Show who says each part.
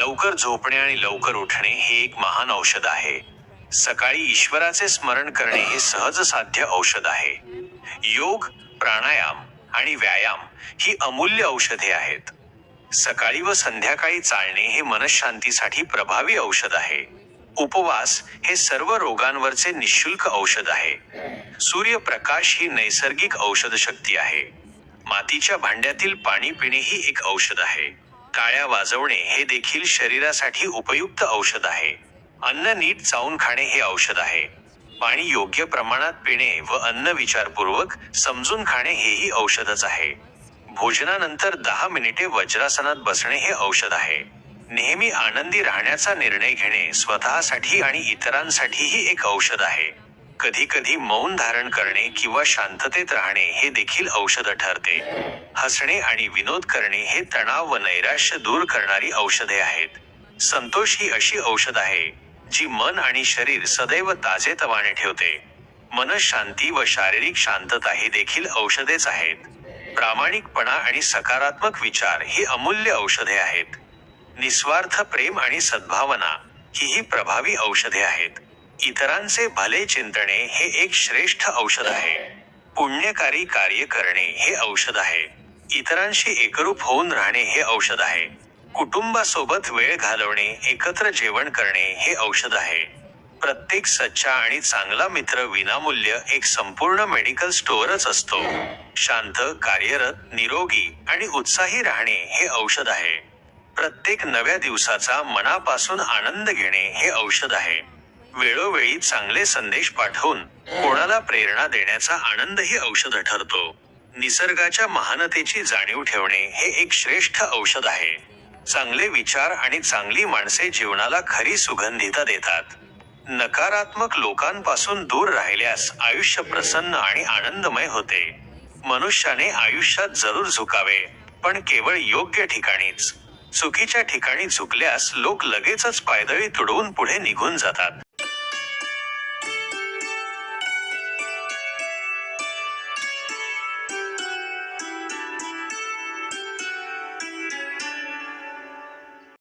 Speaker 1: लवकर झोपणे आणि लवकर उठणे हे एक महान औषध आहे. सकाळी ईश्वराचे स्मरण करणे हे सहज साध्य औषध आहे. योग, प्राणायाम आणि व्यायाम ही अमूल्य औषधे आहेत. सकाळी व संध्याकाळी चालणे हे मनःशांतीसाठी प्रभावी औषध आहे. उपवास हे सर्व रोगांवरचे निःशुल्क औषध आहे. सूर्यप्रकाश ही नैसर्गिक औषधशक्ती आहे. मातीच्या भांड्यातील पाणी पिणे ही एक औषध आहे. टाळ्या वाजवणे हे देखील शरीरासाठी उपयुक्त औषध आहे. अन्न नीट चावून खाणे हे औषध आहे. पाणी योग्य प्रमाणात पिणे व अन्न विचारपूर्वक समजून खाणे हेही औषधच आहे. भोजनानंतर 10 मिनिटे वज्रासनात बसणे हे औषध आहे. नेहमी आनंदी राहण्याचा निर्णय घेणे स्वतःसाठी आणि इतरांसाठीही एक औषध आहे. कधी कधी मौन धारण करणे किंवा शांततेत राहणे हे देखील औषध ठरते. हसणे आणि विनोद करणे हे तणाव व नैराश्य दूर करणारी औषधे आहेत. संतोष ही अशी औषध आहे जी मन आणि शरीर सदैव ताजेतवाने ठेवते. मनःशांती व शारीरिक शांतता ही देखील औषधेच आहेत. प्रामाणिकपणा आणि सकारात्मक विचार ही अमूल्य औषधे आहेत. निस्वार्थ प्रेम आणि सद्भावना ही प्रभावी औषधे आहेत. इतरांचे भले चिंतणे हे एक श्रेष्ठ औषध आहे. पुण्यकारी कार्य करणे हे औषध आहे. इतरांशी एकरूप होऊन राहणे हे औषध आहे. कुटुंबासोबत वेळ घालवणे, एकत्र जेवण करणे हे औषध आहे. प्रत्येक सच्चा आणि चांगला मित्र विनामूल्य एक संपूर्ण मेडिकल स्टोअरच असतो. शांत, कार्यरत, निरोगी आणि उत्साही राहणे हे औषध आहे. प्रत्येक नव्या दिवसाचा मनापासून आनंद घेणे हे औषध आहे. वेळोवेळी चांगले संदेश पाठवून कोणाला प्रेरणा देण्याचा आनंद हे औषध ठरतो. निसर्गाच्या महानतेची जाणीव ठेवणे हे एक श्रेष्ठ औषध आहे. चांगले विचार आणि चांगली माणसे जीवनाला खरी सुगंधिता देतात. नकारात्मक लोकांपासून दूर राहिल्यास आयुष्य प्रसन्न आणि आनंदमय होते. मनुष्याने आयुष्यात जरूर झुकावे, पण केवळ योग्य ठिकाणीच. चुकीच्या ठिकाणी झुकल्यास लोक लगेचच पायदळी तुडवून पुढे निघून जातात.